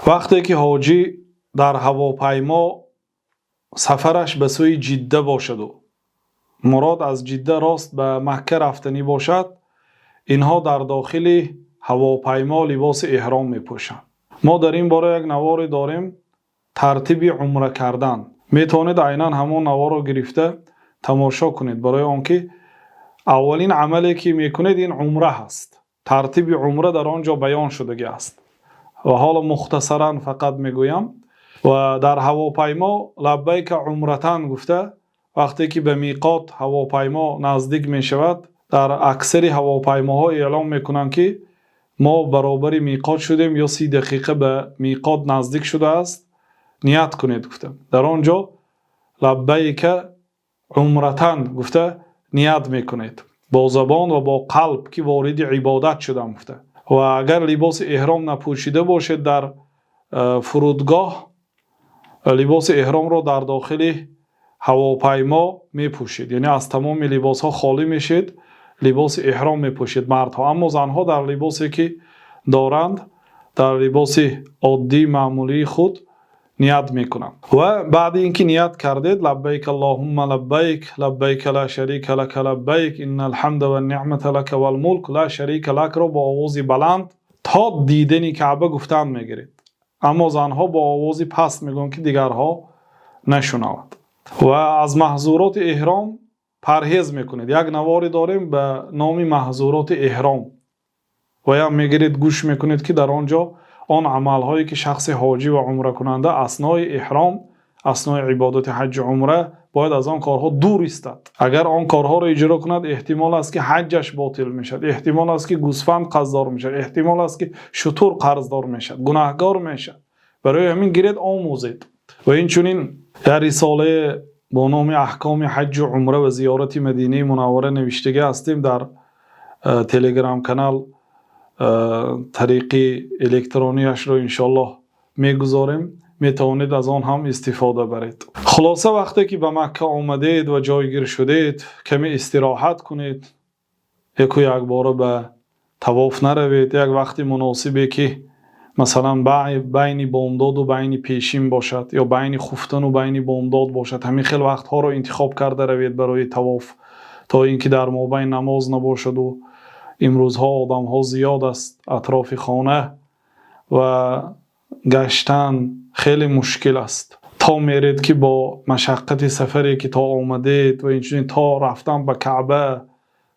وقتی که حاجی در هواپیما سفرش به سوی جده باشد و مراد از جده راست به مکه رفتنی باشد، اینها در داخل هواپیما لباس احرام میپوشند. ما در این باره یک نواری داریم، ترتیب عمره کردن. میتونید عیناً همون نوار رو گرفته تماشا کنید، برای آنکه اولین عملی که میکنید این عمره هست. ترتیب عمره در آنجا بیان شده است و حالا مختصرا فقط میگویم. و در هواپیما لبیک عمرتن گفته، وقتی که به میقات هواپیما نزدیک می شود، در اکثر هواپیماها اعلام میکنند که ما برابر میقات شدیم یا 30 دقیقه به میقات نزدیک شده است، نیت کنید گفته. در آنجا لبیک عمرتن گفته نیت میکنید با زبان و با قلب که وارد عبادت شدم گفته. و اگر لباس احرام نپوشیده باشید در فرودگاه، لباس احرام رو در داخل هواپیما میپوشید، یعنی از تمام لباس ها خالی میشید، لباس احرام میپوشید مردها. اما زنها در لباسی که دارند، در لباس عادی معمولی خود نیت میکنند. و بعد اینکه نیت کردید لبیک اللهم لبیک لبیک لا شریک لک لبیک ان الحمد و النعمت لک و الملک لا شریک لک رو با آواز بلند تا دیدن کعبه گفتن میگیرید. اما زنها با آواز پست میگن که دیگرها نشنوند. و از محظورات احرام پرهیز میکنید. یک نواری داریم به نام محظورات احرام و یا میگیرید گوش میکنید که در آنجا آن عملهایی که شخص حاجی و عمره کننده اثنای احرام، اثنای عبادت حج عمره باید از آن کارها دور استد. اگر آن کارها را اجرا کند احتمال است که حجش باطل میشد، احتمال است که گوسفند قرضدار میشد، احتمال است که شتر قرضدار میشد، گناهگار میشد. برای همین گیرید آموزید. و این چنین در رساله با نام احکام حج و عمره و زیارت مدینه منوره نوشته هستیم. در تلگرام کانال طریق الکترونیش رو انشالله میگذاریم، میتوانید از آن هم استفاده برید. خلاصه وقتی که به مکه آمدید و جایگیر شدید، کمی استراحت کنید، یک بار به طواف نروید. یک وقت مناسبی که مثلا بین بامداد و بین پیشین باشد یا بین خفتن و بین بامداد باشد، همین خیلی وقت ها رو انتخاب کرده روید برای طواف، تا اینکه در مابین نماز نباشد. و امروزها آدم ها زیاد است اطراف خانه و گشتن خیلی مشکل است. تا میرید که با مشقت سفری که تا آمدید و اینچنین تا رفتن به کعبه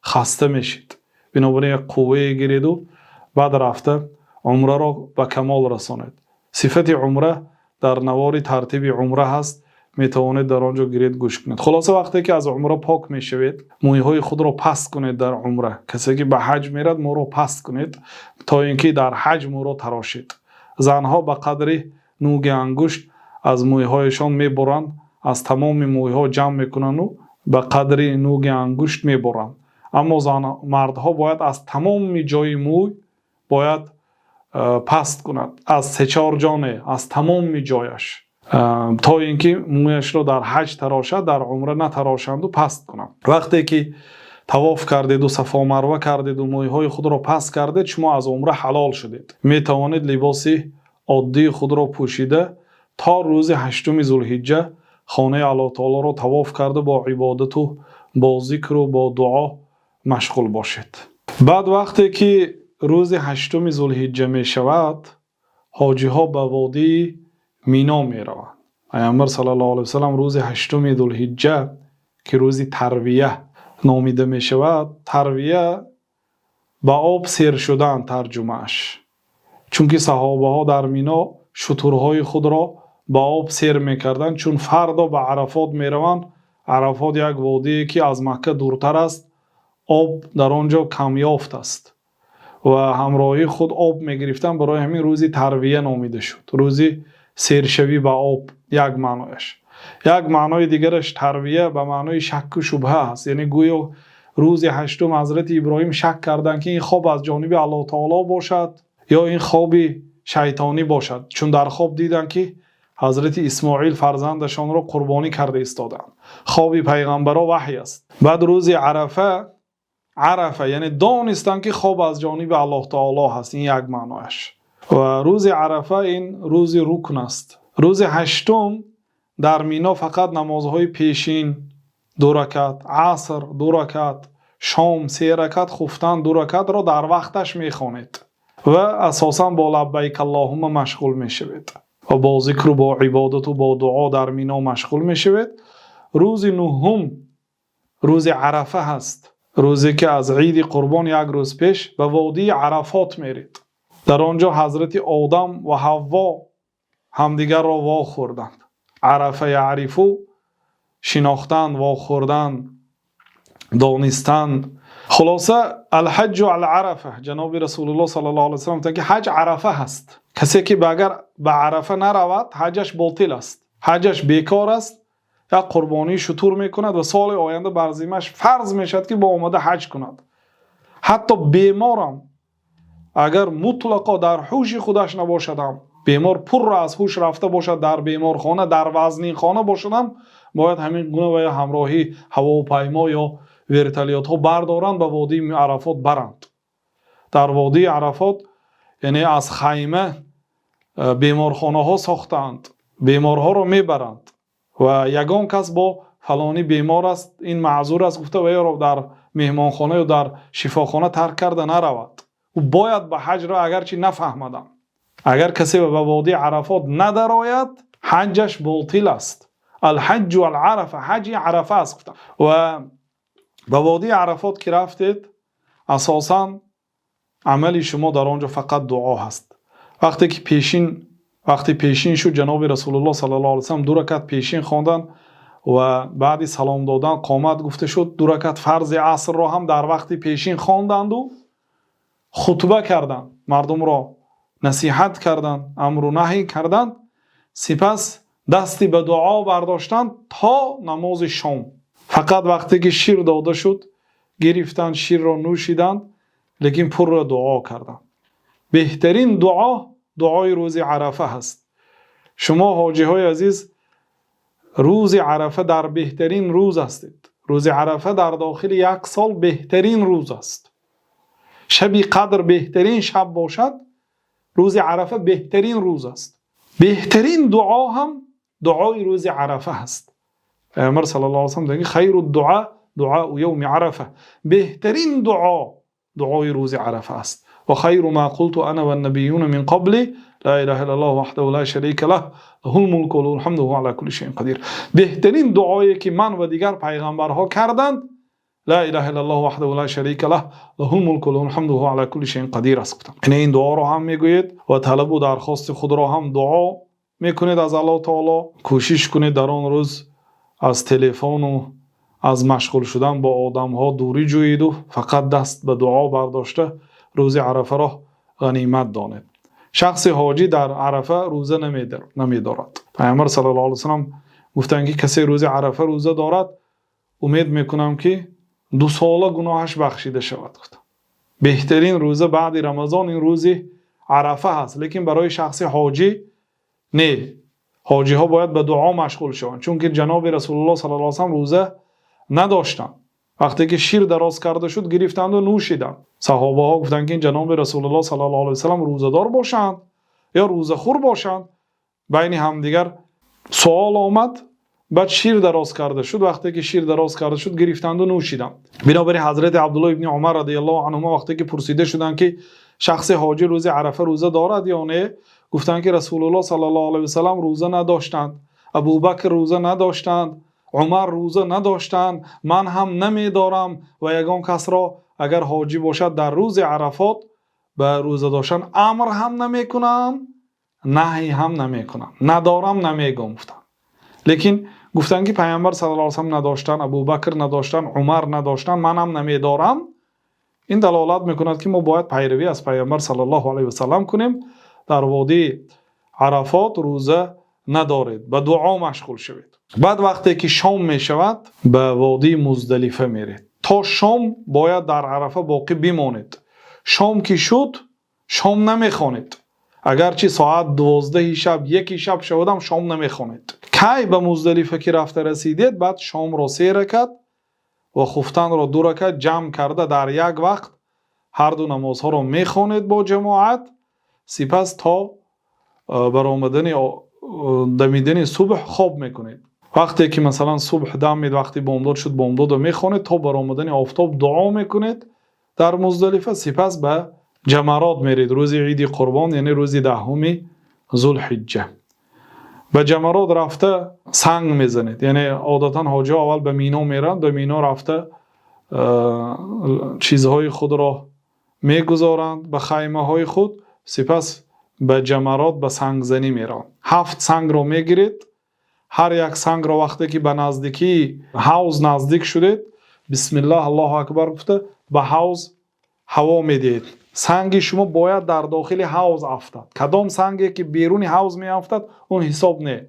خسته میشید. بنابراین یک قوه گیرید و بعد رفته عمره را به کمال رسانید. صفت عمره در نوار ترتیب عمره هست، میتوانید در آنجا گیرید گوش کنید. خلاصه وقتی که از عمره پاک میشوید، مویهای خود را پست کنید. در عمره کسی که به حج میرد مو را پست کنید تا اینکه در حج مو را تراشید. زنها به قدر نوک انگشت از مویهایشان میبرند، از تمام مویها جمع میکنند و به قدر نوک انگشت میبرند. اما مردها باید از تمام جای موی باید پست کند، از 3-4 جانه، از تمام جایش، تا اینکه مویش را در حج تراشد، در عمره نتراشند و پست کنند. وقتی که طواف کردید و صفا مروه کردید و مویهای خود را پست کردید، شما از عمره حلال شدید. می توانید لباس عادی خود را پوشیده تا روز 8 ذوالحجه خانه الله تعالی را طواف کرده با عبادت و با ذکر و با دعا مشغول باشید. بعد وقتی که روز 8 ذوالحجه می شود، حاجی ها به وادی مینا می روند. پیامبر صلی الله علیه و سلم روز 8 ذوالحجه که روز ترویه نامیده می شود، ترویه به آب سیر شدن ترجمهش، چون که صحابه ها در مینا شترهای خود را به آب سیر می کردن. چون فردا به عرفات می روند. عرفات یک وادی که از مکه دورتر است، آب در آنجا کمیافت است و همراهی خود آب می گرفتن. برای همین روزی ترویه نامیده شد، روزی سیرشوی به آب. یک معنایش. یک معنای دیگرش ترویه به معنای شک و شبهه است، یعنی گویا روز 8 حضرت ابراهیم شک کردند که این خواب از جانب الله تعالی باشد یا این خواب شیطانی باشد، چون در خواب دیدند که حضرت اسماعیل فرزندشان را قربانی کرده ایستادند. خواب پیغمبرا وحی است. بعد روز عرفه یعنی دانستند که خواب از جانب الله تعالی هست. این یک معنایش. و روز عرفه این روز رکن است. روز هشتم در مینا فقط نمازهای پیشین 2 رکعت، عصر 2 رکعت، شام 3 رکعت، خفتن 2 رکعت را در وقتش میخوانید و اساسا با لبیک اللهم مشغول میشوید و با ذکر و با عبادت و با دعا در مینا مشغول میشوید. روز نهم روز عرفه هست، روزی که از عید قربان 1 روز پیش به وادی عرفات میرید. در آنجا حضرت آدم و حوا همدیگر را وا خوردند. عرفه یعرفو، شناختن، وا خوردن، دانستن. خلاصه الحج علی عرفه، جناب رسول الله صلی الله علیه و سلم که حج عرفه هست. کسی که اگر به عرفه نرود حجش باطل است، حجش بیکار است. یا قربانی شتور میکند و سال آینده بر ذمه‌اش فرض میشد که با آمده حج کند. حتی بیمارم اگر مطلقا در هوش خودش نباشدم، بیمار پر از هوش رفته باشد، در بیمارخانه، در وزنی خانه باشدم، باید همین گونه و همراهی هواپیما یا ورتالیات ها بردارند به وادی عرفات برند. در وادی عرفات یعنی از خیمه بیمارخانه ها ساختند، بیمارها را میبرند و یگان کس با فلانی بیمار است، این معذور است، گفته و یا را در مهمانخانه یا در شفاخانه ترک کرده نرود. و باید به حج را اگرچه نفهمدم، اگر کسی به وادی عرفات ندرآید حجش باطل است. الحج و العرفه، حج عرفه است. و به وادی عرفات که رفتید اساسا عمل شما در آنجا فقط دعا هست. وقتی پیشین شد جناب رسول الله صلی الله علیه و سلم 2 رکعت پیشین خواندند و بعد سلام دادن قامت گفته شد. 2 رکعت فرض عصر را هم در وقت پیشین خواندند و خطبه کردند، مردم را نصیحت کردند، امر و نهی کردند. سپس دستی به دعا برداشتند تا نماز شام. فقط وقتی که شیر داده شد گرفتند، شیر را نوشیدند، لیکن پر را دعا کردند. بهترین دعا دعای روز عرفه هست. شما حاجی های عزیز روز عرفه در بهترین روز هستید. روز عرفه در داخل 1 سال بهترین روز است. شب قدر بهترین شب باشد، روز عرفه بهترین روز است. بهترین دعا هم دعای روز عرفه هست. پیامبر صلی الله علیه و سلم میگه خیر الدعاء دعاء یوم عرفه، بهترین دعا دعای روز عرفه است. و خیر ما قلت انا والنبیون من قبل لا اله الا الله وحده لا شریک له له الملک و له الحمد و علی کل شیء قدیر. بهترین دعایی که من و دیگر پیغمبرها کردند لا اله الا الله وحده لا شریک له له الملک و له الحمد و علی کل شیء قدیر است. یعنی این دعا را هم میگوید و طلب و درخواست خود را هم دعا میکنید از الله تعالی. کوشش کنید در آن روز از تلفن و از مشغول شدن با آدم ها دوری جویید و فقط دست به دعا برداشته روز عرفه را غنیمت دانید. شخص حاجی در عرفه روزه نمیدارد. پیامبر صلی الله علیه و سلم گفتند که کسی روز عرفه روزه دارد امید میکنم که 2 ساله گناهش بخشیده شود. بهترین روزه بعد رمضان این روز عرفه هست، لیکن برای شخص حاجی نه. حاجی ها باید به دعا مشغول شوند، چون که جناب رسول الله صلی الله علیه و سلم روزه نداشتند. وقتی که شیر دراز کرده شد گرفتند و نوشیدند. صحابه ها گفتند که جناب رسول الله صلی الله علیه و سلم روزه دار باشند یا روزه خور باشند. بین همدیگر سوال آمد، بعد شیر دراز کرده شد. وقتی که شیر دراز کرده شد گرفتند و نوشیدند. بنابراین حضرت عبدالله ابن عمر رضی الله عنهما وقتی که پرسیده شدند که شخص حاجی روز عرفه روزه دارد یا نه، گفتند که رسول الله صلی الله علیه و سلم روزه نداشتند، ابوبکر روزه نداشتند، عمر روزه نداشتند، من هم نمیدارم و یگان کس را اگر حاجی باشد در روز عرفات به روزه داشتن امر هم نمیکنم نهی هم نمیکنم، ندارم نمیگم گفتن. لیکن گفتن که پیامبر صلی الله علیه و سلم نداشتن، ابوبکر نداشتن، عمر نداشتن، من هم نمیدارم. این دلالت میکند که ما باید پیروی از پیامبر صلی الله علیه و سلم کنیم. در وادی عرفات روزه ندارید، به دعا مشغول شوید. بعد وقتی که شام می شود به وادی مزدلفه میرید. تا شام باید در عرفه باقی بمانید. شام که شد شام نمیخوانید. اگرچه ساعت 12 شب 1 شب شدم شام نمیخوانید. کی به مزدلفه که رفته رسیدید بعد شام را 3 رکعت و خفتن را 2 رکعت جمع کرده در یک وقت هر دو نمازها را میخوانید با جماعت. سپس تا برآمدن دمیدن صبح خواب میکنید. وقتی که مثلا صبح دمید، وقتی بامداد شد بامداد رو میخونید تا برآمدن آفتاب دعا میکنید در مزدلفه. سپس به جمرات میرید روز عید قربان، یعنی روز 10 ذوالحجه. به جمرات رفته سنگ میزنید، یعنی عادتا حاجی اول به مینا میرن، به مینا رفته چیزهای خود را میگذارند به خیمه های خود، سپس به جمرات به سنگ زنی میرن. 7 سنگ را میگیرید، هر یک سنگ را وقتی که به نزدیکی حوض نزدیک شدید بسم الله الله اکبر گفته به حوض هوا میدید. سنگ شما باید در داخل حوض افتد. کدام سنگی که بیرون حوض می افتد اون حساب نه.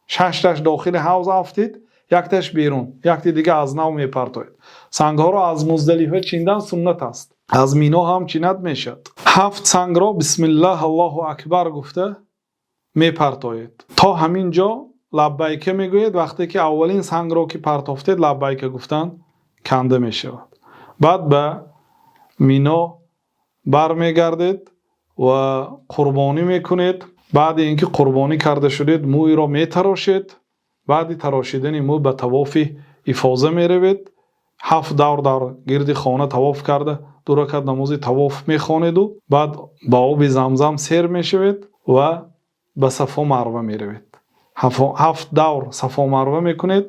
6 تاش داخل حوض افتید، 1 تاش بیرون، 1 دیگه از نو می پرتوید. سنگ ها را از مزدلفه چیندن سنت است، از مینا هم چیند میشد. 7 سنگ را بسم الله الله اکبر گفته می پرتوید تا همین جا لبیک میگوید. وقتی که اولین سنگ را که پرتافتید لبیک گفتن کنده می شود. بعد به مینا برمیگردید و قربانی میکنید. بعد اینکه قربانی کرده شدید موی را میتراشید. بعد تراشیدن مو به طواف افاضه میروید. 7 دور در گرد خانه طواف کرده 2 رکعت نماز طواف میخوانید و بعد با آب زمزم سیر میشوید و به صفا مروه میروید. 7 دور صفا مروه میکنید.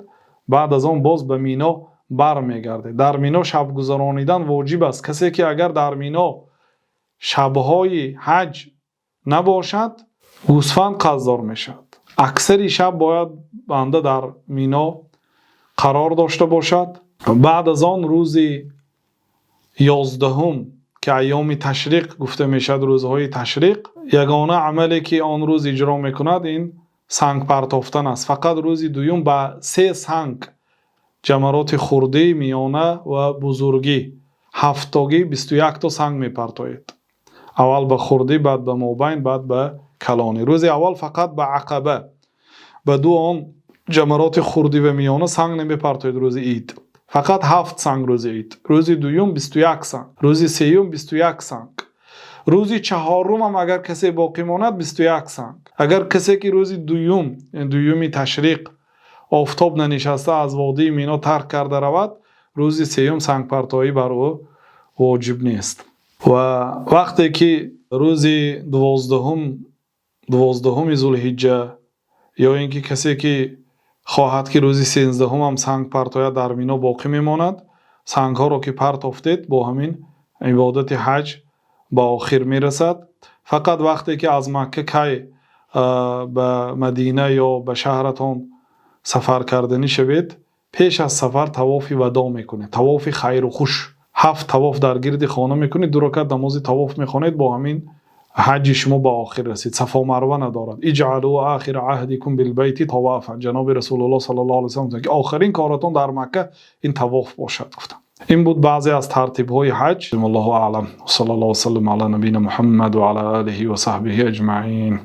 بعد از آن باز به مینا برمیگردید. در مینا شب گذرانیدن واجب است. کسی که اگر در مینا شبهای حج نباشد گوسفند قضار میشد. اکثر شب باید بنده در مینا قرار داشته باشد. بعد از آن روز 11 که ایام تشریق گفته میشد، روزهای تشریق، یگانه عملی که آن روز اجرا میکند این سنگ پرتافتن است. فقط روز دوم به 3 سنگ، جمرات خرده، میانه و بزرگی، 7 تاگی 21 تا سنگ میپرتاید. اول به خرده، بعد به مابین، بعد به کلانی. روز اول فقط به عقبه، به 2 آن جمرات خرده و میانه سنگ نمیپرتاید. روز عید فقط 7 سنگ روز عید. روز دوم 21 سنگ. روز سوم 21 سنگ. روز چهارم هم اگر کسی باقی ماند 21 سنگ. اگر کسی که روز دوم تشریق آفتاب ننشسته از وادی مینا ترک کرده رود، روز سوم سنگ پرتایی بر او واجب نیست. و وقتی که روز 12 ذوالحجه یا اینکه کسی که خواهد که روز 13 هم سنگ پرتاید در مینا باقی میماند، سنگ ها را که پرتافتید با همین عبادت حج با آخر میرسد. فقط وقتی که از مکه کی به مدینه یا به شهرتان سفر کردنی شوید، پیش از سفر طواف وداع میکنید، طواف خیر و خوش. 7 طواف در گرد خانه میکنید، 2 رکعت نماز طواف میخونید، با همین حج شما به آخر رسید. صفا مروه ندارد. اجعلوا آخر عهدکم بالبیت طوافا. جناب رسول الله صلی الله علیه و سلم که آخرین کارتون در مکه این طواف باشد گفتن. این بود بعضی از ترتیب های حج. الله اعلم. صلی الله و سلم علی نبینا محمد و علی آله و صحبه اجمعین.